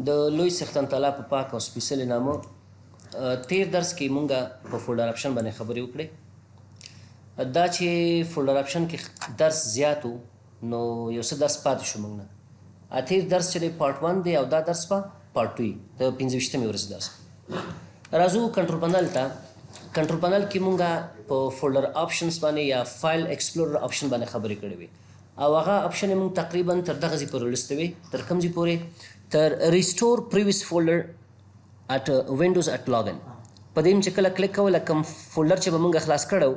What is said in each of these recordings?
د لوی څښتن تعالی په پاک او سپېڅلي نامه تیر درس کې مونږه په فولډر اپشن باندې خبرې وکړې. دا چې فولډر اپشن کې درس زیات و نو یو څه درس پاتې شو مونږ نه. تیر درس چې دی پارټ 1 دی او دا درس په پارټ 2 د 25مې ورځې درس. راځو کنټرول پنل ته. کنټرول پنل کې مونږه په فولډر آپشنز باندې یا فایل ایکسپلورر آپشن باندې خبرې کړې وي او هغه آپشن مونږ تقریبا تر دغه ځای پورې لوستوي. تر کوم ځای پورې؟ تر ریسټور پریویس فولډر ات وینډوز ات لاګن. په دې چې کله کلیک کوله کوم فولډر چې به مونږ خلاص کړو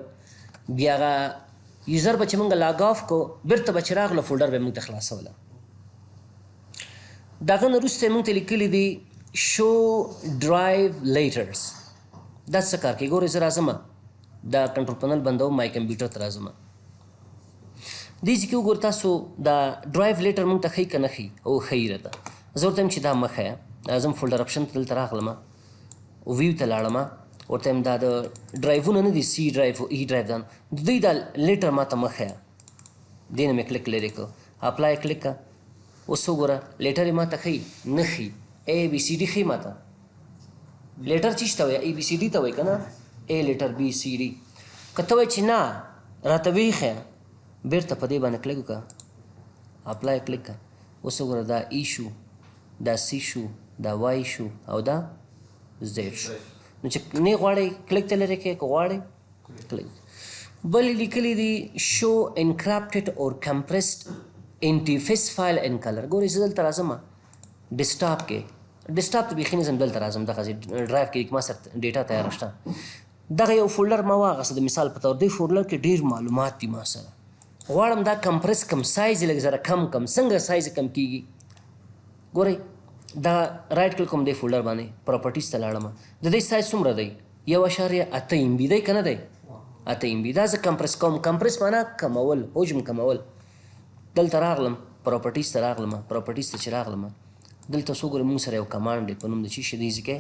بیا هغه یوزر به چې مونږ لاګ آف کو بیرته به چې راغله فولډر به مونږ ته خلاصوله. دغه نه وروسته مونږ ته لیکلي دي شو ډرایو لیټرز. دا څه کار کوي؟ ګورئ زه راځم دا کنټرول پنل بندوم مای کمپیوټر ته راځم. دې ځای کې وګورئ تاسو دا ډرایو لیټر مونږ ته ښیي که نه ښیي؟ او ښیي راته. زه ورته وایم چې دا مه ښیه. زه فولډر اپشن ته دلته راغلم ویو ته لاړم ورته وایم دا د ډرایوونه نه دي سی ډرایو ای ډرایو دا د دوی دا لیټر ما ته مه ښیه. دې نه مې کلیک لرې کړ اپلای کلیک کړه. اوس وګوره لیټر یې ما ته ښیي نه ښیي. اے بي سی ډي ښیي ما ته. لیټر چی ته وایي؟ ای بي سی ډي ته وایي که نه؟ اے لیټر بي سی ډي. که ته وایي چې نه راته ویې ښیه بیرته په دې باندې کلیک وکړه اپلای کلیک کړه. اوس وګوره دا ای شو دا سی شو دا وای شو او دا زیډ شو. نو چې نه غواړئ کلیک ته لرې کړئ، که غواړئ کلیک. بل لیکلی دي شو انکرپټډ اور کمپریسډ انټیفیس فایل ان کلر. ګورئ زه دلته راځم ډیسکټاپ کې. ډیسکټاپ ته بیخي نه ځم، دلته راځم دغه ډرایو کې ما سره ډیټا تیاره شته. دغه یو فولډر ما واخیسته د مثال په طور. دې فولډر کې ډېر معلومات دي ما سره. غواړم دا کمپریس کم سایز یې لږ ذره کم کم. څنګه سایز کم کیږي؟ ګورئ دا رایټ کلیک کوم دې فولډر باندې پراپرټیز ته لاړم. د دې سایز څومره دی؟ 1.8 MB دی که نه دی؟ 8 MB. دا زه کمپریس کوم. کمپریس معنا کمول، حجم کمول. دلته راغلم پراپرټیز ته راغلم. پراپرټیز ته چې راغلم دلته څو ګورئ مونږ سره یو کمانډ دی په نوم د چی شي. دې ځای کې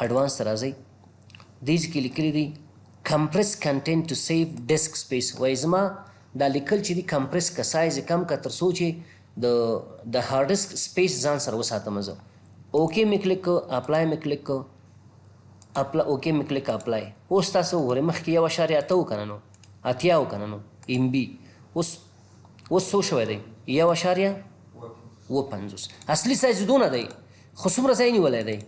اډوانس ته راځئ. دې ځای کې لیکلي دي کمپریس کنټینټ ټو سیو ډیسک سپیس. وایي زما دا لیکل چې دي کمپریس که سایز کم که تر څو چې د هارډ ډسک سپیس ځان سره وساتم. زه اوکې مې کلیک کړ اپلای مې کلیک کړ اوکې مې کلیک اپلای. اوس تاسو وګورئ مخکې 1.8 و که نه نو 80 و که نه نو MB. اوس څو شوی دی؟ 1.50. اصلي سایز دونه دی خو څومره ځای نیولی دی؟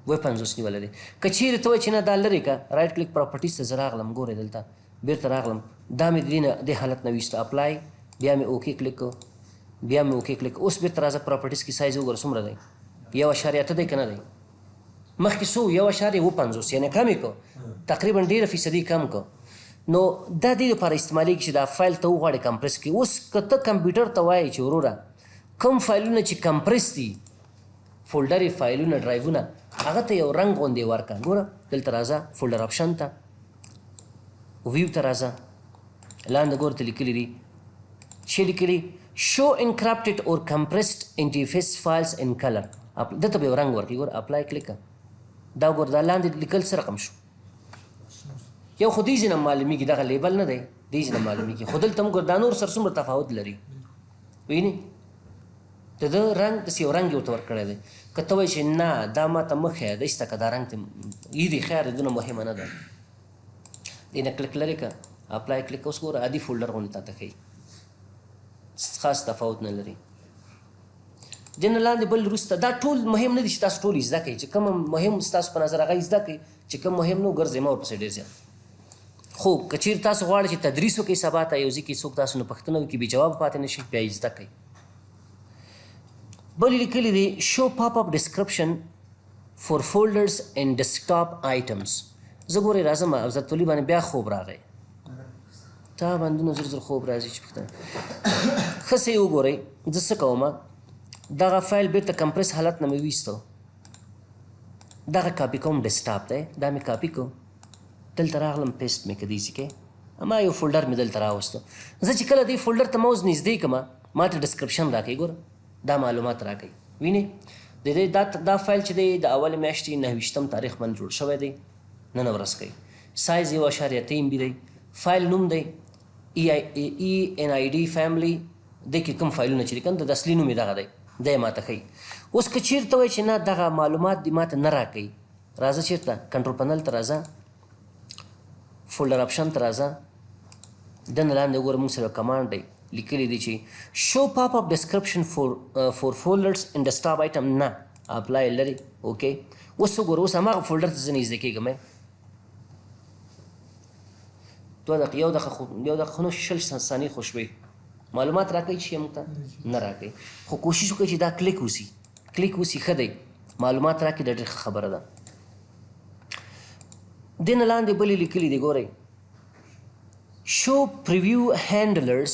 50 نیولی دی. که چیرې ته وایي چې نه دا لرې که رایټ کلیک پراپرټیز ته زه راغلم. ګورئ دلته بیرته راغلم دا مې دې حالت نه ویسته اپلای. بیا مې اوکې کلیک کړ بیا مې اوکې کلیک. اوس بیرته راځه پراپرټیز کې سایز وګوره څومره دی؟ 1.8 دی که نه دی؟ مخکې څو 1.50 یعنې کم یې کړ تقریبا ډېره فیصدي کم کړ. نو دا دې لپاره استعمالیږي چې دا فایل ته وغواړې کمپریس کړي. اوس که ته کمپیوټر ته وایې چې وروره کوم فایلونه چې کمپریس دي فولډر فایلونه ډرایوونه هغه ته یو رنګ غوندې ورکړه. ګوره دلته راځه فولډر آپشن ته ویو ته راځه لاندې ګوره ته لیکلي دي چې لیکلي شو انکرپټډ اور کمپریسډ انټیفیس فایلز ان کلر. دلته به یو رنګ ورکړي. ګوره اپلای کلیک دا ګوره دا لاندې لیکل څه رقم شو؟ یو خو دې ځای نه معلومیږي دغه لیبل نه دی دې ځای نه معلومیږي خو دلته موږ دا نور سره څومره تفاوت لري وینئ. د ده رنګ داسې یو رنګ یې ورته ورکړی دی. که ته وایې چې نه دا ما ته مه ښیه داسې ته که دا رنګ ته یي دی خیر دونه مهمه نه ده. دې نه کلیک لرې که اپلای کلیک. اوس ګوره عادي فولډر غوندې تا ته ښیي خاص تفاوت نه لري. دې نه لاندې بل وروسته دا ټول مهم نه دي چې تاسو ټول یې زده کړئ. چې کوم مهم ستاسو په نظر هغه یې زده کړئ چې کوم مهم نه ګرځئ مه ورپسې ډېر زیات. خو که چیرې تاسو غواړئ چې تدریس وکړئ سبا ته یو ځای کې څوک تاسو نه پوښتنه وکړي بې جوابه پاتې نه شي بیا یې زده کړئ. بل لیکلی دی شو پاپ اپ ډسکرپشن فور فولډرز اینډ ډیسکټاپ آیټمز. زه ګورئ راځم افضل تولي باندې بیا خوب راغی. تا باندې نو زر خوب راځي چې پوښتنه ښه څه یې وګورئ. زه څه کوم دغه فایل بیرته کمپریس حالت نه مې ویسته دغه کاپي کوم ډیسکټاپ دی دا مې کاپي کو دلته راغلم پیسټ مې کړ دې ځای کې اما یو فولډر مې دلته راوسته. زه چې کله دې فولډر ته موز نږدې کړم ما ته ډسکرپشن راکوي. ګوره دا معلومات راکوي وینئ. د دې دا فایل چې دی د اولې میاشتې 29 تاریخ باندې جوړ شوی دی نن ورځ کوي. سایز 1.8 MB دی. فایل نوم دی ENID فیملی. د کې کوم فایلونه چې دي کنه د اصلي نوم یې دغه دی دا یې ماته ښیي. اوس که چېرته وایي چې نه دغه معلومات دې ماته نه راکوي، راځه چېرته کنټرول پنل ته راځه، فولډر آپشن ته راځه، دنه لاندې وګوره موږ سره کمانډ دی لیکلی دی چې شو پاپ اپ ډسکرپشن فور فولډرز ان ډیسکټاپ آیټم نه اپلای لري. اوکې اوس وګوره اوس هماغه فولډر ته زه نږدې کېږم. دوه دقیقې یو دقیقه خو نه شل ثانیې خو شوې. معلومات راکوي چې موږ ته نه راکوي، خو کوشش وکړئ چې دا کلیک وسي ښه دی. معلومات راکړي دا ډېره ښه خبره ده. دې نه لاندې بلې لیکلي دي ګورئ show preview handlers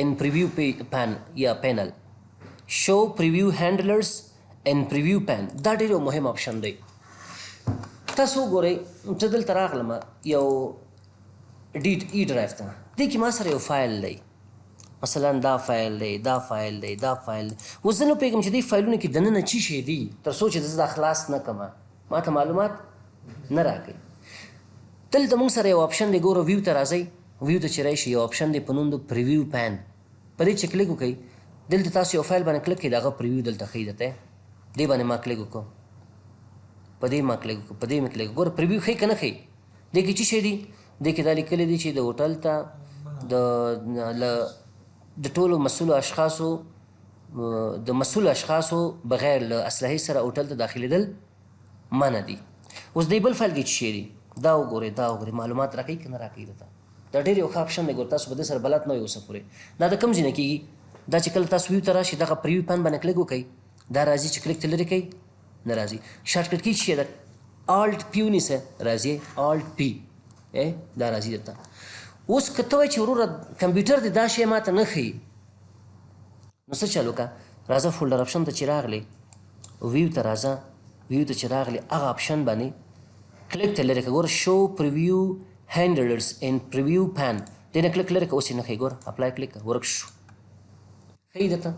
in preview pan یا panel. show preview handlers in preview pan دا ډېر یو مهم آپشن دی. تاسو وګورئ زه دلته راغلم یو ای ډرایو ته، دې کې ما سره یو فایل دی، مثلا دا فایل دی، دا فایل دی، دا فایل دی. اوس زه نه پوهېږم چې دې فایلونو کې دننه څه شی دي تر څو چې زه دا خلاص نه کړم، ما ته معلومات نه راکوي. دلته موږ سره یو آپشن دی ګوره ویو ته راځئ. ویو ته چې راشي یو آپشن دی په نوم د پریویو پین، په دې چې کلیک وکړئ دلته تاسو یو فایل باندې کلیک کړئ د هغه پریویو دلته ښیي درته. دې باندې ما کلیک وکړو، په دې ما کلیک وکړو، په دې مې کلیک وکړو. ګوره پریویو ښیي که نه ښیي؟ دې کې څه شی دي؟ دې کې دا لیکلی دي چې د هوټل ته د ټولو مسؤلو اشخاصو بغیر له اسلحې سره هوټل ته داخلېدل منع دي. اوس دې بل فایل کې څه شی دي؟ دا وګورئ معلومات راکوي که نه راکوي درته. دا ډېر یو ښه آپشن دی. ګوره تاسو په دې سره بلد نه وئ اوسه پورې. دا د کوم ځای نه کېږي؟ دا چې کله تاسو ویو ته راشي دغه پریویو پین باندې کلیک وکړئ دا راځي چې کلیک ته لرې کوئ نه راځي. شارټکټ کی څه شی ده؟ آلټ پی ونیسه راځي، آلټ پی دا راځي درته. اوس که ته وایې چې وروره کمپیوټر دې دا شی ماته نه ښیي نو څه چل وکړه؟ راځه فولډر آپشن ته چې راغلی، ویو ته راځه، ویو ته چې راغلی هغه آپشن باندې کلیک ته لرې کړه. ګوره شو پریویو هینډلرز ان پریویو پین دې نه کلیک لرې کړه. اوس یې نه ښیي، ګوره اپلای کلیک کړه ورک شو. ښیي درته؟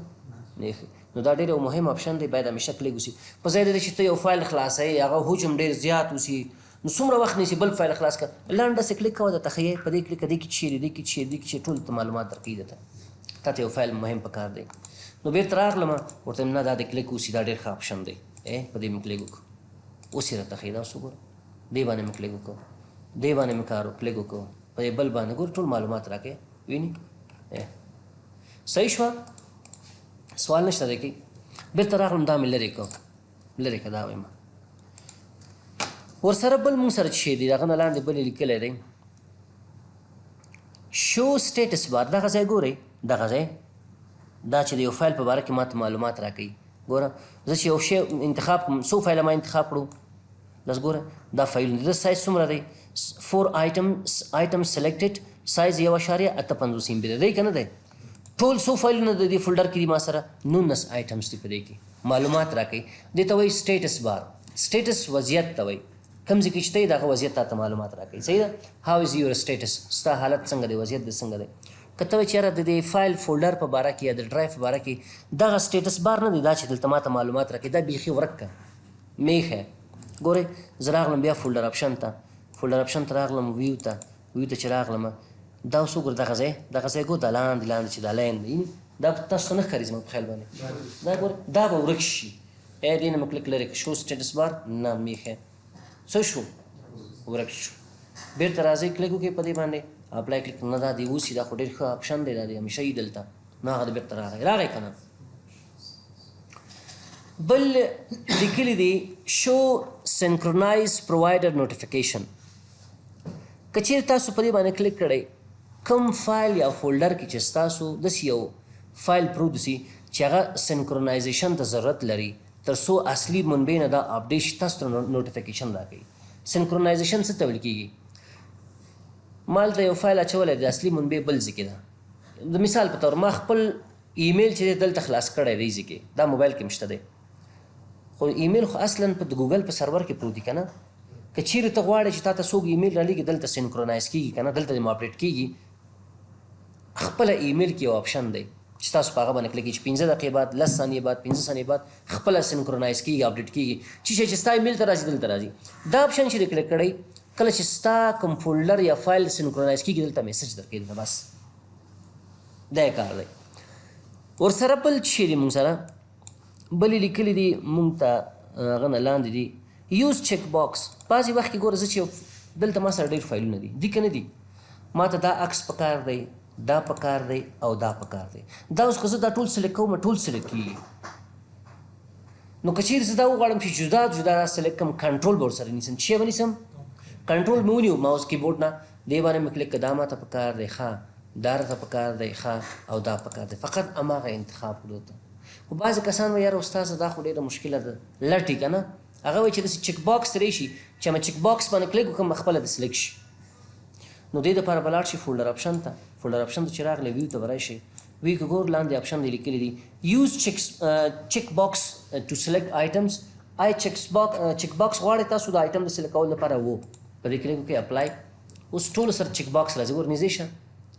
نه ښیي. نو دا ډېر یو مهم آپشن دی، باید همیشه کلیک وسي. په ځای د دې چې ته یو فایل خلاصوې هغه حجم ډېر زیات وسي نو څومره وخت نیسي بل فایل خلاص کړه، لنډ داسې کلیک کوه درته ښیي په دې کلیک کړه، دې کې څه شی دی، دې کې څه شی دی، دې کې څه ټول ته معلومات درکوي درته. تا ته یو فایل مهم پکار دی. نو بېرته راغلم ورته نه دا د کلیک وسي، دا ډېر ښه آپشن دی. په دې مې کلیک وکړو، اوس یې راته ښیي. دا اوس وګوره دې باندې مې کلیک وکړو، دې باندې مې کلیک وکړو، په دې بل باندې ګوره ټول معلومات راکوي. ویني صحیح شوه؟ سوال نشته دی کې. بېرته راغلم دا مې لرې کړه دا وایم. ورسره بل مونږ سره څه شی دی؟ هغه نه لاندې بل یې لیکلی دی شو سټیټس بار. دغه ځای ګورئ، دغه ځای دا چې د یو فایل په باره کې ماته معلومات راکوي. ګوره زه چې یو شی انتخاب کړم، څو فایله ما انتخاب کړو؟ بس ګوره دا فایلونه د سایز څومره دی؟ 4 آیټم سلیکټډ، سایز 1.58 MB دی که نه دی؟ ټول څو فایلونه د دې فولډر کې دي ما سره 19 آیټمز دي په دې کې. معلومات راکوي. دې ته وایي سټیټس بار. سټیټس وضعیت ته وایي، کوم ځای کې چې ته یې د هغه وضعیت تا ته معلومات راکوي. صحیح ده؟ هاو از یور سټیټس، ستا حالت څنګه دی، وضعیت دې څنګه دی. که ته وایې چې یاره د دې فایل فولډر په باره کې یا د ډرایو په باره کې دغه سټیټس بار نه دی، دا چې دلته ما ته معلومات راکوي دا بیخي ورک کړه مې ایښی. ګورئ زه راغلم بیا فولډر آپشن ته راغلم، ویو ته چې راغلم دا اوس وګوره دغه ځای ګوره دا لاندې چې دا لاین دی دا تاسو ته نه ښکاري زما په خیال باندې. دا ګوره دا به ورک شي. دې نه مې کلیک لرې کړه، شو سټیټس بار نه مې ایښی. څه شو؟ ورک شو. بېرته راځئ کلیک وکړئ په دې باندې اپلای کلیک. نه دا دې اوسي، دا خو ډېر ښه آپشن دی، دا دې همیشه یي دلته. نه هغه دې بېرته راغی که نه؟ بل لیکلی دی شو سینکرونایز پرووایډر نوټیفیکیشن. که چیرې تاسو په دې باندې کلیک کړئ کوم فایل یا فولډر کې چې ستاسو داسې یو فایل پروت سي چې هغه سینکرونایزیشن ته ضرورت لري تر څو اصلي منبع نه دا اپډیټ شي تاسو ته نوټیفیکیشن راکوي. سینکرونایزیشن څه ته ویل کېږي؟ ما هلته یو فایل اچولی دی، اصلي منبع بل ځای کې ده. د مثال په طور ما خپل ایمیل چې دی دلته خلاص کړی دی ځای کې، دا موبایل کې مشته دی، خو ایمیل خو اصلا په د ګوګل په سرور کې پروت دی که نه؟ که چیرې ته غواړې چې تا ته څوک ایمیل رالیږي دلته سینکرونایز کېږي که نه، دلته دې اپډیټ کېږي. خپله ایمیل کې یو آپشن دی چې تاسو په هغه باندې کلیک کړئ چې 15 دقیقې بعد 10 ثانیې بعد 15 ثانیې بعد خپله سینکرونایز کېږي، اپډیټ کېږي. چې شی چې ستا ایمیل ته راځي دلته راځي. دا آپشن چې دې کلیک کړئ کله چې ستا کوم فولډر یا فایل سینکرونایز کېږي دلته میسج درکوي دلته. بس دا یې کار دی. ورسره بل څه شی دی مونږ سره بلې لیکلي دي مونږ ته هغه نه لاندې دي یوز چیک باکس. بعضې وخت کې ګوره زه چې دلته ما سره ډېر فایلونه دي دي که نه دي ما ته دا عکس پکار دی دا پکار دی او دا پکار دی دا اوس که زه دا ټول سلیکټ کوم ټول سلیکټ کېږي نو که چیرې زه دا وغواړم چې جدا جدا دا سلیکټ کړم کنټرول به ورسره نیسم چې به نیسم کنټرول مې ونیو ماوس کیبورډ نه دې باندې مې کلیک کړه دا ما ته پکار دی ښه دا راته پکار دی ښه او دا پکار دی فقط هماغه انتخاب کړو ته. خو بعضې کسان وایي یاره استاده دا خو ډېره مشکله ده لټي که نه هغه وایي چې داسې چیک باکس ته راشي چې ما چیک باکس باندې کلیک وکړم خپله د سلیکټ شي نو دې دپاره به لاړ شي فولډر آپشن ته فولډر آپشن ته چې راغلی ویو ته به راشي وی که ګور لاندې آپشن دی لیکلی دي یوز چیک باکس ټو سلیکټ آیټمز آی چیک باکس غواړئ تاسو د آیټم د سلیکټ کولو لپاره و په دې کلیک وکړئ اپلای اوس ټولو سره چیک باکس راځي ګور نږدې شه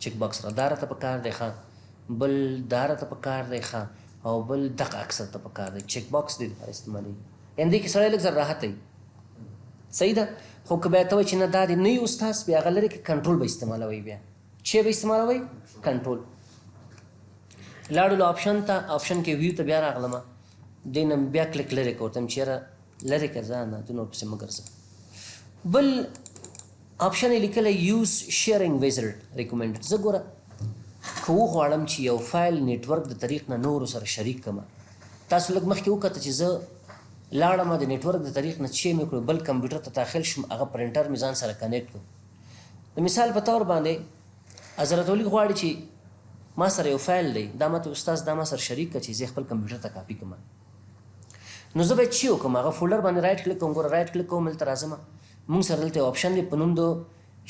چیک باکس را دا راته پکار دی ښه بل دا راته پکار دی ښه او بل دغه اکثر ته پکار دی چیک باکس دې لپاره استعمالوي یعنې دې کې سړی لږ زر راحت وي صحیح ده خو که بیا ته وایي چې نه دا دې نه وي استاذ بیا هغه لرې کې کنټرول به استعمالوئ بیا چې به استعمالوئ کنټرول لاړلو آپشن ته آپشن کې ویو ته بیا راغلم دې نه بیا کلیک لرې که ورته یم چې یاره لرې که ځه نه ته نور پسې مه ګرځه بل آپشن یې لیکلی یوز شیرینګ ویزرډ ریکمنډ زه ګوره که وغواړم چې یو فایل نیټورک د طریق نه نورو سره شریک کړم تاسو لږ مخکې وکړه چې زه لاړم د نیټورک د طریق نه چې مې کړو بل کمپیوټر ته داخل شم هغه پرنټر مې ځان سره کنیکټ کړو د مثال په طور باندې حضرت ولي غواړي چې ما سره یو فایل دی دا ماته استاذ دا ما سره شریک کړه چې زه خپل کمپیوټر ته کاپي کړم نو زه باید چې وکړم هغه فولډر باندې رایټ کلیک کوم ګوره رایټ کلیک کوم دلته راځم مونږ سره دلته آپشن دی په نوم د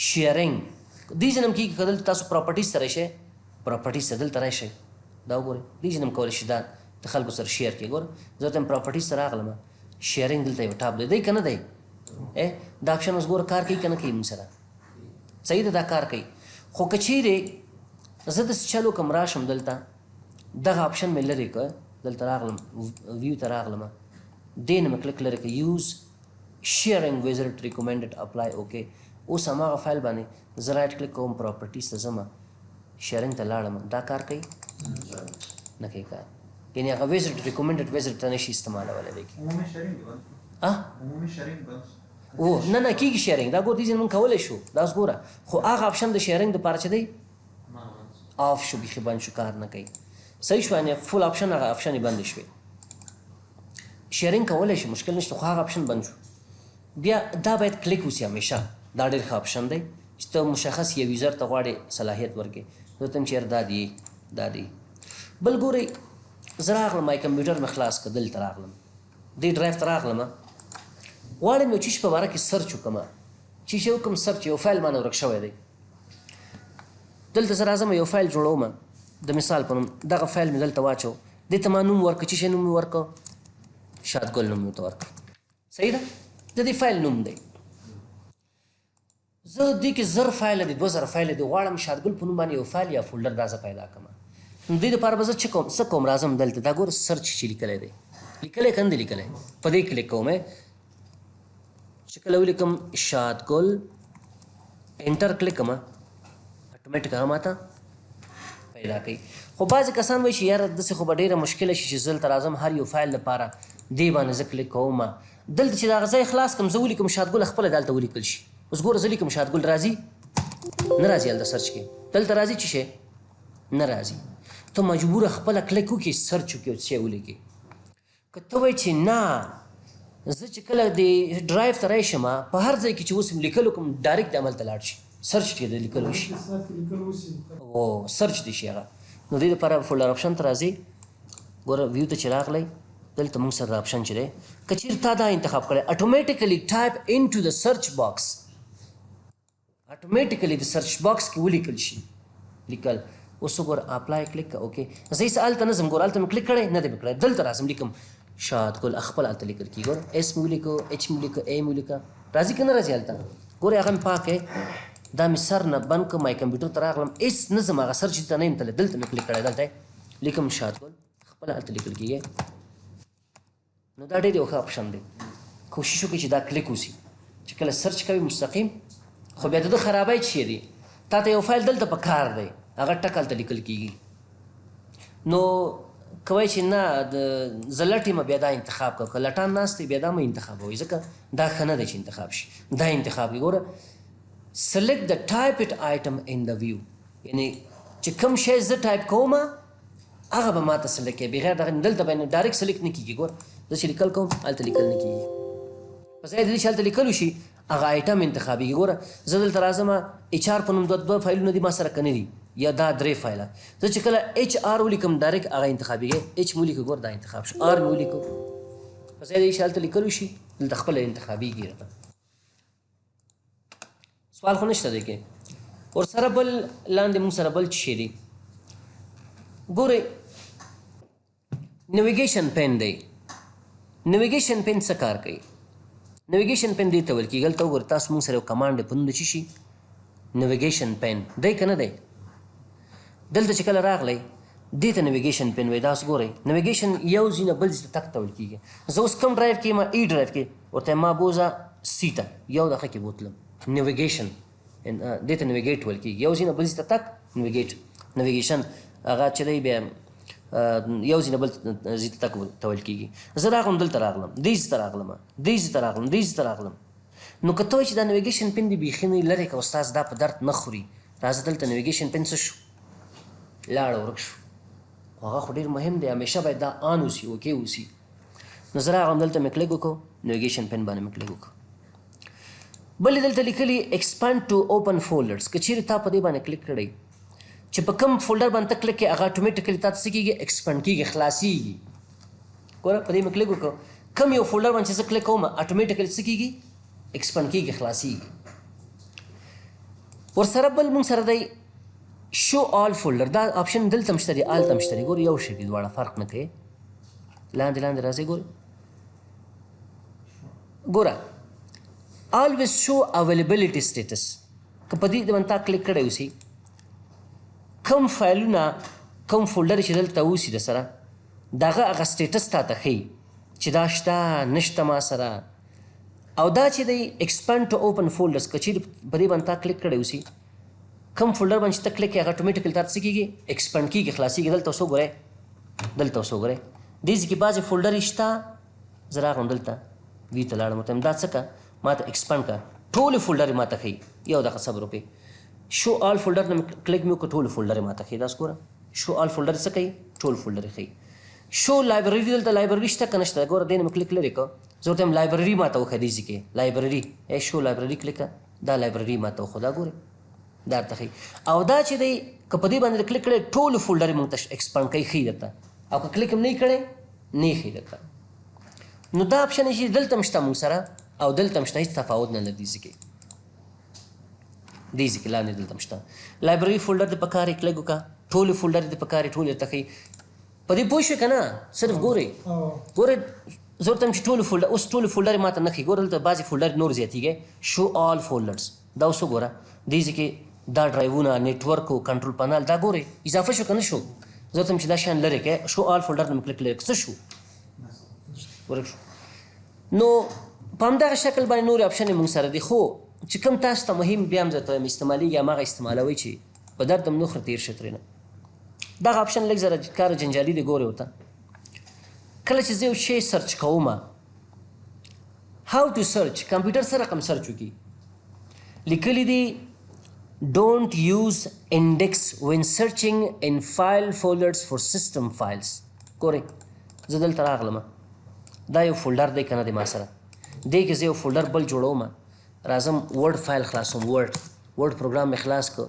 شیرینګ دې ځای نه هم کېږي که دلته تاسو پراپرټیز ته راشئ پراپرټیز ته دلته راشئ دا وګورئ دې ځای نه هم کولی شي دا د خلکو سره شیر کړي ګوره زه ورته پراپرټیز ته راغلم شیرینګ دلته یو ټاپ دی که نه دی دا آپشن اوس ګوره کار کوي که نه کوي مونږ سره صحیح ده دا کار کوي خو که چیرې زه داسې چل وکړم راشم دلته دغه آپشن مې لرې کړه دلته راغلم ویو ته راغلم دې نه مې کلیک لرې کړه یوز شیرینګ ویزرډ ریکمنډډ اپلای اوکې اوس هماغه فایل باندې زه رایټ کلیک کوم پراپرټیز ته ځم شیرینګ ته لاړم دا کار کوي نه کوي کار یعنې هغه ویزرډ ریکمنډډ ویزرډ ته نشي استعمالولی دی او نه نه کېږي شیرینګ دا ګور دې ځای مونږ کولی شو دا اوس ګوره خو هغه آپشن د شیرینګ دپاره چې دی آف شو بیخي بند شو کار نه کوي صحیح شو یعنې فل آپشن هغه آپشن یې بندې شوې شیرینګ کولی شي مشکل نشته خو هغه آپشن بند شو بیا دا باید کلیک وسي همیشه دا ډېر ښه آپشن دی چې ته مشخص یو یوزر ته غواړې صلاحیت ورکړې زه ته یم چې یار دا دی بل ګورئ زه راغلم مای کمپیوټر مې خلاص کړه دلته راغلم دې ډرایو ته راغلم غواړم یو چیز په باره کې سرچ وکړم چې شی وکړم سرچ یو فایل مانه ورک شوی دی دلته زه راځم یو فایل جوړوم د مثال په نوم دغه فایل مې دلته واچو دې ته ما نوم ورکړه چې شی نوم مې ورکړه شادګل نوم مې ورته ورکړه صحیح ده د دې فایل نوم دی زه دې کې زر فایل دي 2000 فایل دي غواړم شادګل په نوم باندې یو فایل یا فولډر دا زه پیدا کړم نو دې دپاره به زه څه کوم راځم دلته دا ګوره سرچ چې لیکلی دی لیکلی که نه دی لیکلی په دې کلیک کوم چې کله ولیکم شادګل انټر کلیک کړم اټومیټیک هغه ماته پیدا کوي خو بعضې کسان وایي چې یاره داسې خو به ډېره مشکله شي چې زه دلته راځم هر یو فایل لپاره دې باندې زه کلیک کوم دلته چې د هغه ځای خلاص کړم زه ولیکم شادګل خپله دلته ولیکل شي اوس ګوره زه لیکم شادګل راځي نه راځي هلته سرچ کې دلته راځي چې شی نه راځي ته مجبوره خپله کلیک وکړې سرچ وکړې او څه ولیکې که ته وایې چې نه زه چې کله د ډرایو ته راشم په هر ځای کې چې اوس لیکل وکړم ډایرکټ عمل ته لاړ شي سرچ چې د لیکل وشي او سرچ دی شي هغه نو دې دپاره فولډر آپشن ته راځي ګوره ویو ته چې راغلی دلته موږ سره آپشن چې دی که چېرې تا دا انتخاب کړی اټومیټیکلی ټایپ انټو د سرچ باکس اټومیټیکلی د سرچ باکس کې ولیکل شي لیکل اوس وګوره اپلای کلیک که اوکې زه هېڅ هلته نه ځم ګوره هلته مې کلیک کړی نه دی مې کړی دلته راځم لیکم شادګل خپل هلته لیکل کېږي ګوره ایس مې ولیکو ایچ مې ولیکو اے مې ولیکه راځي که نه راځي هلته ګورې هغه مې پاک دا مې سر نه بند کړم مای کمپیوټر ته راغلم هېڅ نه ځم هغه سرچ ته نه یم تللی دلته مې کلیک کړی دلته لیکم شادګل خپله هلته لیکل کېږي نو دا ډېر یو ښه آپشن دی کوشش وکړئ چې دا کلیک وسي چې کله سرچ کوي مستقیم خو بیا د ده خرابی چې دی تا ته یو فایل دلته په کار دی هغه ټک هلته لیکل کېږي نو کوی چې نه زه لټ یم بیا دا انتخاب کوه که لټان ناست دی بیا دا مه انتخابوئ ځکه دا ښه نه دی چې انتخاب شي دا انتخاب کړي ګوره select the typed item in the view یعنی چې کوم شی زه ټایپ کوم هغه به ما ته سلیکټ کوي بغیر دغه دلته به ډایرکټ سلیکټ نه کېږي ګوره زه چې لیکل کوم هلته لیکل نه کېږي په ځای د دې چې هلته لیکل وشي هغه آیټم انتخابېږي ګوره زه دلته راځم HR په نوم دوه فایلونه دي ما سره که نه دي یا دا 3 فایله زه چې کله HR ولیکم ډایرکټ هغه انتخابېږي H مو ولیکو ګوره دا انتخاب شو R مو ولیکو په ځای د دې چې هلته لیکل وشي دلته خپله انتخابېږي راته سوال خو نشته دی کې ورسره بل لاندې موږ سره بل څه شی دی ګورئ نیویګیشن پین دی نیویګیشن پین څه کار کوي نیویګیشن پین دې ته ویل کېږي هلته وګورئ تاسو موږ سره یو کمانډ دی په نوم د څه شي نیویګیشن پین دی که نه دی دلته چې کله راغلی دې ته نیویګیشن پین وایي داس ګورئ نیویګیشن یو ځای نه بل ځای ته تګ ته ویل کېږي زه اوس کوم ډرایو کې یم ډرایو کې ورته ما بوځه سی ته یو دقیقه کې بوتلم نیویګیشن دې ته نیویګیټ ویل کېږي یو ځای نه بل ځای ته تګ نیویګیشن هغه چې دی بیا یو ځای نه بل ځای ته تګ ته ویل کېږي زه راغلم دلته راغلم دې ځای ته راغلم دې ځای ته راغلم دې ځای ته راغلم نو که ته وایې چې دا نیویګیشن پین دې بیخي نه لرې که استاد دا په درد نه خوري راځه دلته نیویګیشن پین څه شو لاړ ورک شو خو هغه خو ډېر مهم دی همیشه باید دا آن اوسي اوکې اوسي نو زه راغلم دلته مې کلیک وکړو نیویګیشن پین باندې مې کلیک وکړو بلې دلته لیکلي ایکسپانډ ټو اوپن فولډرز که چیرې تا په دې باندې کلیک کړی چې په کوم فولډر باندې ته کلیک کوې هغه اټومیټیکلي تا ته څه کېږي ایکسپانډ کېږي خلاصېږي ګوره په دې مې کلیک وکړو کوم یو فولډر باندې چې زه کلیک کوم اټومیټیکلي څه کېږي ایکسپانډ کېږي خلاصېږي ورسره بل مونږ سره دی شو آل فولډر دا آپشن دلته هم شته دی هلته هم شته دی ګوره یو شی دي دواړه فرق نه کوي لاندې لاندې راځئ ګوره always show availability status که په دې باندې تا کلیک کړی اوسي کوم فایلونه کوم فولډر چې دلته اوسي د سره د هغه هغه سټیټس تا ته ښیي چې دا شته نشته ما سره او دا چې دی ایکسپانډ ټو اوپن فولډرز که چیرې په دې باندې تا کلیک کړی اوسي کوم فولډر باندې چې ته کلیک کوې هغه اټومیټیکلی تا ته څه کېږي ایکسپانډ کېږي خلاصېږي دلته اوس وګورئ دلته اوس وګورئ دې ځای کې بعضې فولډرې شته زه راغلم دلته وي ته لاړم ورته دا څه که ما ته ایکسپانډ کړه ټولې فولډرې ما ته ښیي یو دقیقه صبر وکړئ شو آل فولډر نه کلیک مې وکړه ټولې فولډرې ما ته ښیي داس ګوره شو آل فولډر څه کوي ټول فولډرې ښیي شو لایبرري دلته لایبرري شته که نشته ګوره دې نه مې کلیک لرې کړه زه ورته یم لایبرري ما ته وښیه دې ځای کې لایبرري شو لایبرري کلیک کړه دا لایبرري ما ته وښو دا ګورئ دا درته ښیي او دا چې دی که په دې باندې کلیک کړی ټولې فولډرې مونږ ته ایکسپانډ کوي ښیي درته او که کلیک هم نه یې کړی نه یې ښیي درته نو دا آپشن چې دلته هم شته مونږ سره او دلته هم شته هېڅ تفاوت نه لري دې ځای کې دې ځای کې لاندې دلته هم شته لایبرري فولډر دې په کار یې کلیک وکړه ټولې فولډر دې په کار یې ټول درته ښیي په دې پوه شوې که نه صرف ګورئ ګورئ زه ورته یم چې ټولې فولډر اوس ټولې فولډرې ما ته نه ښیي ګوره دلته بعضې فولډر نور زیاتېږي شو آل فولډرز دا اوس وګوره دې ځای کې دا ډرایوونه نیټورک او کنټرول پنل دا ګورئ اضافه شو که نه شو زه ورته یم چې دا شیان لرې کړئ شو آل فولډر نه مې کلیک لرې څه شو ورک شو نو په همدغه شکل باندې نورې آپشنې مونږ سره دي خو چې کوم تاسو ته مهم بیا هم زه ته وایم استعمالېږي هماغه استعمالوئ چې په درد هم نخره تېر شه ترېنه دغه آپشن لږ زره کار جنجالي دی ګورې ورته کله چې زه یو شی سرچ کوم هاو ټو سرچ کمپیوټر څه رقم سرچ وکړي لیکلي دي don't use index when searching in file folders for system files ګورئ زه دلته راغلم دا یو فولډر دی که نه دی ما سره دې کې زه یو فولډر بل جوړوم راځم ورډ فایل خلاصوم ورډ پروګرام مې خلاص کړ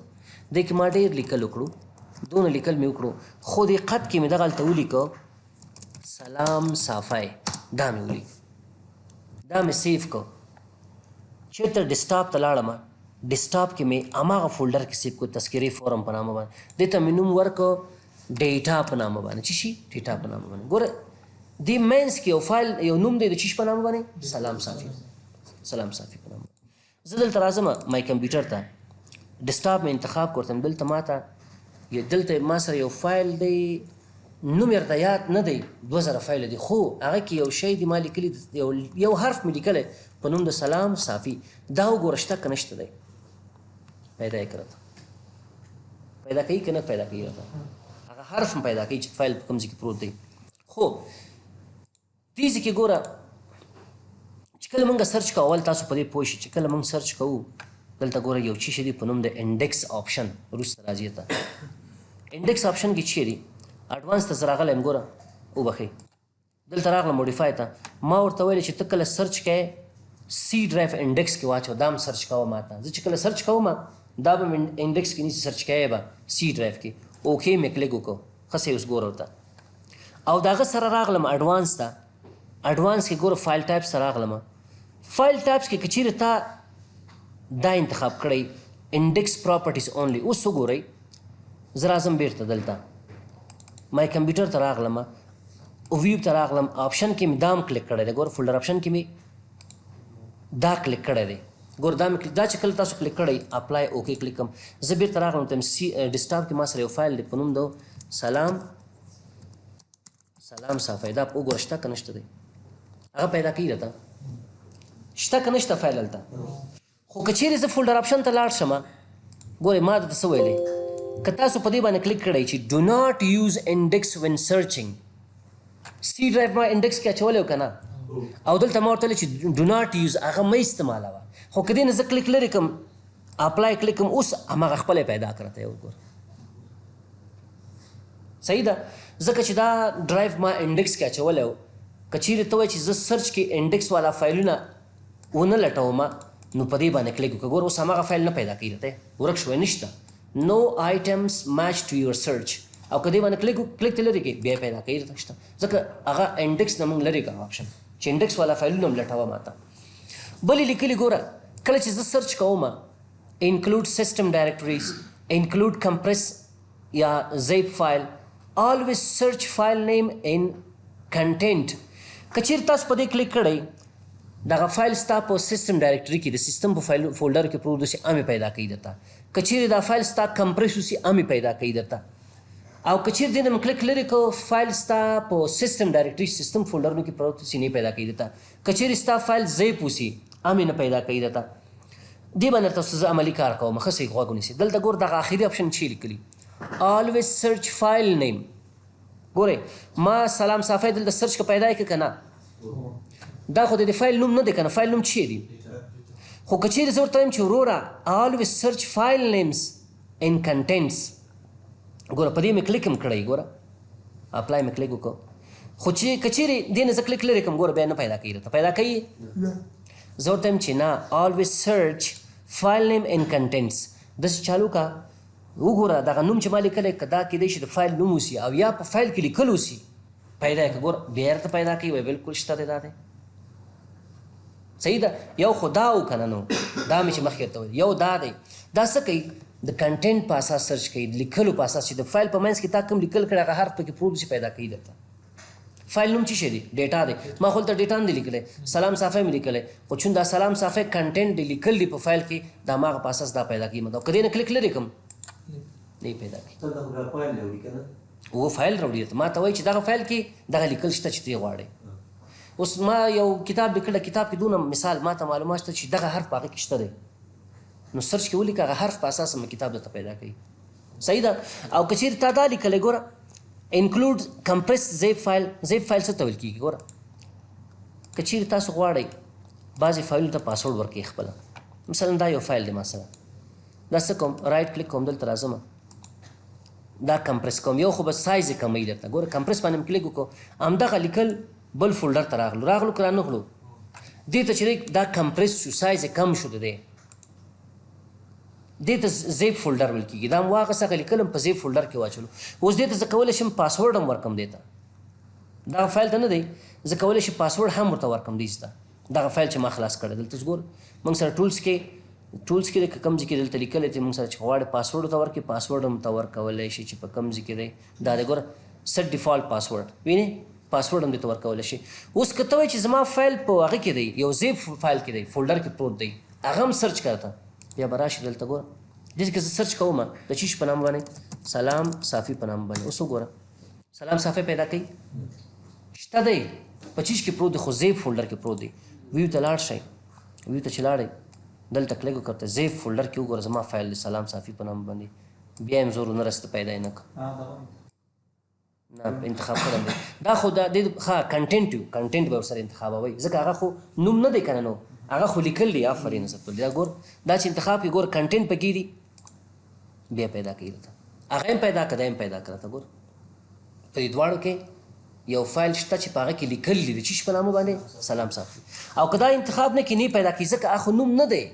دې کې ما ډېر لیکل وکړو دونه لیکل مې وکړو خو دې خط کې مې دغه هلته ولیکه سلام صافی دا مې ولیک دا مې سیف کړ چېرته ډیسکټاپ ته لاړم ډیسکټاپ کې مې هماغه فولډر کې سیف کړو تذکرې فورم په نامه باندې دې ته مې نوم ورکړ ډیټا په نامه باندې څه شي ډیټا په نامه باندې ګوره دې مینس کې یو فایل یو نوم دی د چیش په نامه باندې سلام صافی په نامه زه دلته راځم مای کمپیوټر ته ډیسکټاپ مې انتخاب کړ ورته دلته ما ته دلته ما سره یو فایل دی نوم یې راته یاد نه دی 2000 فایل دي خو هغه کې یو شی دی ما لیکلی یو حرف مې لیکلی په نوم د سلام صافی دا وګوره شته که نشته دی پیدا یې کړه پیدا کوي که نه پیدا کوي راته هغه حرف هم پیدا کوي چې فایل په کوم ځای کې پروت دی. خو دې ځای کې ګوره چې کله موږ سرچ کوو، اول تاسو په دې پوه شئ چې کله موږ سرچ کوو دلته ګوره یو څه دی په نوم د انډیکس آپشن وروسته راځي ته. انډیکس آپشن کې چې دی اډوانس ته زه راغلی یم، ګوره وبښئ دلته راغلم موډیفای ته. ما ورته ویل چې ته کله سرچ کوې سی ډرایو انډیکس کې واچو، دا هم سرچ کوه ما ته. زه چې کله سرچ کوم دا به مې انډیکس کې نیسي، سرچ کوې به سی ډرایو کې. اوکې مې کلیک وکړو، ښه اوس ګوره ورته او د هغه سره راغلم اډوانس ته. اډوانس کې ګوره فایل ټایپس ته راغلم. فایل ټایپس کې که چیرې تا دا انتخاب کړی انډیکس پراپرټیز اونلی، اوس وګورئ زه راځم بیرته دلته مای کمپیوټر ته راغلم، ویو ته راغلم، آپشن کې مې دا هم کلیک کړی دی. ګوره فولډر آپشن کې مې دا کلیک کړی دی. ګوره دا چې کله تاسو کلیک کړئ اپلای اوکې کلیک کوم. زه بیرته راغلم ته ډیسکټاپ کې ما سره یو فایل دی په نوم د سلام صافی. دا وګوره شته که نشته دی، هغه پیدا کوي راته شته که نشته فایل هلته. خو که چیرې زه فولډر آپشن ته لاړ شم، ګورئ ما درته څه ویلی، که تاسو په دې باندې کلیک کړئ چې ډو ناٹ یوز انډیکس وین سرچینګ، سی ډرایو ما انډیکس کې اچولی و که نه، او دلته ما ورته ویلي چې ډو ناٹ یوز، هغه مه استعمالوه. خو که دې نه زه کلیک لرې کړم اپلای کلیک کوم، اوس هماغه خپله پیدا کړه ته وګوره صحیح ده. ځکه چې دا ډرایو ما انډیکس کې اچولی و، که چیرې ته وایې چې زه سرچ کې انډیکس والا فایلونه ونه لټوم نو په دې باندې کلیک وکړه. ګوره اوس هماغه فایل نه پیدا کوي راته، ورک شوی نشته. نو آیټمز میچ ټو یور سرچ، او که دې باندې کلیک ته لرې کړي بیا پیدا کوي راته شته، ځکه هغه انډیکس نه موږ لرې کړه آپشن چې انډیکس والا فایلونه هم لټوه ماته. بلې لیکلي ګوره کله چې زه سرچ کوم انکلود سیسټم ډایرکټریز، انکلود کمپریس یا زیپ فایل، always search file name in content. که چیرې تاسو په دې کلیک کړئ دغه فایل ستا په سیسټم ډایرکټري کې د سیسټم په فولډر کې پروت اوسي، امې پیدا کوي درته. که چیرې دا فایل ستا کمپریس اوسي امې پیدا کوي درته. او که چیرې دې نه کلیک لرې کړو فایل ستا په سیسټم ډایرکټري سیسټم فولډرونو کې پروت اوسي نه پیدا کوي درته. که چیرې ستا فایل زیپ اوسي امې نه پیدا کوي درته. دې باندې تاسو زه عملي کار کوم، ښه صحیح غوږ ونیسئ. دلته ګوره دغه آخري آپشن چې لیکلي always search file name. ګورئ ما سلام صافی دلته سرچ که پیدا یې که نه، دا خو د فایل نوم نه دی که نه، فایل نوم چی دی. خو که چیرې زه ورته وایم چې وروره always search file names in contents، ګوره په دې مې کلیک هم کړی، ګوره اپلای مې کلیک وکړو. خو چې که چیرې دې نه زه کلیک لرې کړم ګوره بیا نه پیدا کوي راته، پیدا کوي زه ورته وایم چې نه always search file name in contents. داسې چالو کا وګوره دغه نوم چې ما لیکلی که دا کیدای شي د فایل نوم اوسي او یا په فایل کې لیکل اوسي پیدا یې که ګوره بیا یې راته پیدا کوي، وایي بلکل شته دی دا دی صحیح ده. یو خو دا و که نه نو دا مې چې مخکې ورته ویل یو دا دی، دا څه کوي د کنټینټ په اساس سرچ کوي، د لیکلو په اساس چې د فایل په منځ کې تا کوم لیکل کړی هغه حرف پکې پروت اوسي پیدا کوي درته. فایل نوم څه شی دی؟ ډیټا دی. ما خو دلته ډیټا نه دی لیکلی، سلام صافی مې لیکلی، خو چون دا سلام صافی کنټینټ دی لیکل دی په فایل کې، د هماغه په اساس دا پیدا کوي. مطلب که دې نه کلیک لرې کړم نه پیدا کوي. و فایل راوړي ما ته وایي چې دغه فایل کې دغه لیکل شته چې ته یې غواړې. اوس ما یو کتاب لیکلی، کتاب کې دونه مثال ما ته معلومات شته چې دغه حرف په هغه کې شته دی، نو سرچ کې ولیکه هغه حرف په اساس مې کتاب درته پیدا کوي صحیح ده. او که چیرې تا دا لیکلی ګوره انکلود کمپریس زیپ فایل، زیپ فایل څه ته ویل کېږي ګوره که چیرې تاسو غواړئ بعضې فایلونو ته پاسورډ ورکړئ خپله، مثلا دا یو فایل دی مثلا دا څه کوم رایټ کلیک کوم دلته راځم دا کمپریس کوم، یو خو به سایز یې کموي درته ګوره کمپریس باندې مې کلیک وکړو همدغه لیکل بل فولډر ته راغلو که رانغلو دې ته چې دا کمپریس شو سایز یې کم شو د دی دې ته زیپ فولډر ویل کېږي. دا هم واغس هغه لیکل هم په زیپ فولډر کې واچولو. اوس دې ته زه کولی شم پاسورډ هم ورکړم دې ته، دغه فایل ته نه دی زه کولی شم پاسورډ هم ورته ورکړم دې ته، دغه فایل چې ما خلاص کړی. دلته ګوره موږ سره ټولس کې د کوم ځای کې دلته لیکلی دی موږ سره چې غواړې پاسورډ ورته ورکړي پاسورډ هم ورته ورکولی شي چې په کوم ځای کې دی دا دی ګوره سیټ ډیفالټ پاسورډ وینې پاسورډ هم درته ورکولی شي. اوس که ته وایې چې زما فایل په هغه کې دی یو زیپ فایل کې دی فولډر کې پروت دی هغه هم سرچ کړه بیا به راشي دلته ګوره دې کې زه سرچ کوم د چیش په نام باندې سلام صافی په نام باندې. اوس وګوره سلام صافی پیدا کوي شته دی په چیش کې پروت دی خو زیپ فولډر کې پروت دی. ویو ته لاړ شئ، ویو ته چې لاړئ دلته کلیک وکړه زیپ فولډر کې وګوره زما فایل دی سلام صافی په نام باندې، بیا هم زور ونه رسته پیدا یې نه کړ نه انتخاب کړل دی دا خو د ښه کنټینټ یو کنټینټ به ورسره انتخابوئ ځکه هغه خو نوم نه دی که نه نو هغه خو لیکل دی آفرین زه دا ګور دا چې انتخاب کې ګور کنټینټ پکې دي بیا پیدا کوي درته هغه هم پیدا کړه دا هم پیدا کړه ته ګور په دې دواړو کې یو فایل شته چې په هغه کې لیکل دي د چیش په نامه باندې سلام صافي او که دا انتخاب نه کې نه پیدا کړي ځکه هغه نوم نه دی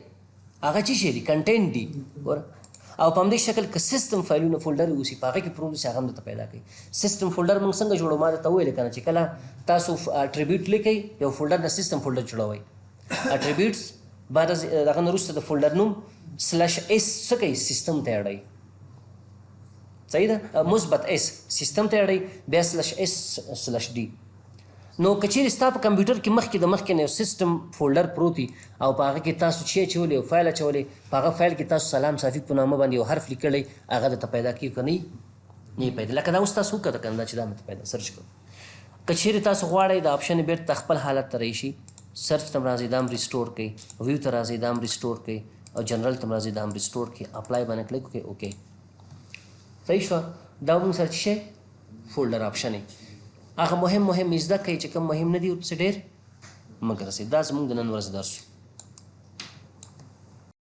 هغه څه شی دي کنټینټ دي ګوره او په همدې شکل که سیستم فایلونه فولډر اوسي په هغه کې پروت اوسي هغه هم درته پیدا کوي سیستم فولډر موږ څنګه جوړو ما درته وویل که نه چې کله تاسو اټریبیوټ لیکئ یو فولډر نه سیستم فولډر جوړوئ اټریبیوټس بعد از دغه نه وروسته د فولډر نوم سلش اس څه کوي سیستم ته اړئ صحیح ده مثبت اس سیستم ته اړئ بیا سلش اس سلش ډي نو که چیرې ستا په کمپیوټر کې مخکې د مخکې نه یو سیسټم فولډر پروت وي او په هغه کې تاسو چې اچولی یو فایل اچولی په هغه فایل کې تاسو سلام صافي په نامه باندې یو حرف لیکلی هغه درته پیدا کېږي که نه پیدا لکه دا اوس تاسو وکړه که نه دا چې دا مته پیدا سرچ کړو که چیرې تاسو غواړئ د آپشن بیرته خپل حالت ته راشي سرچ ته راځئ دا هم ریسټور کوئ ویو ته راځئ دا هم ریسټور کوئ او جنرل ته راځئ دا هم ریسټور کوئ اپلای باندې کلیک وکړئ اوکې صحیح شوه دا موږ سره څه شی فولډر آپشن یې هغه مهم زده کوي چې کوم مهم نه دي ورپسې ډېر مه ګرځئ دا زموږ د نن ورځې درس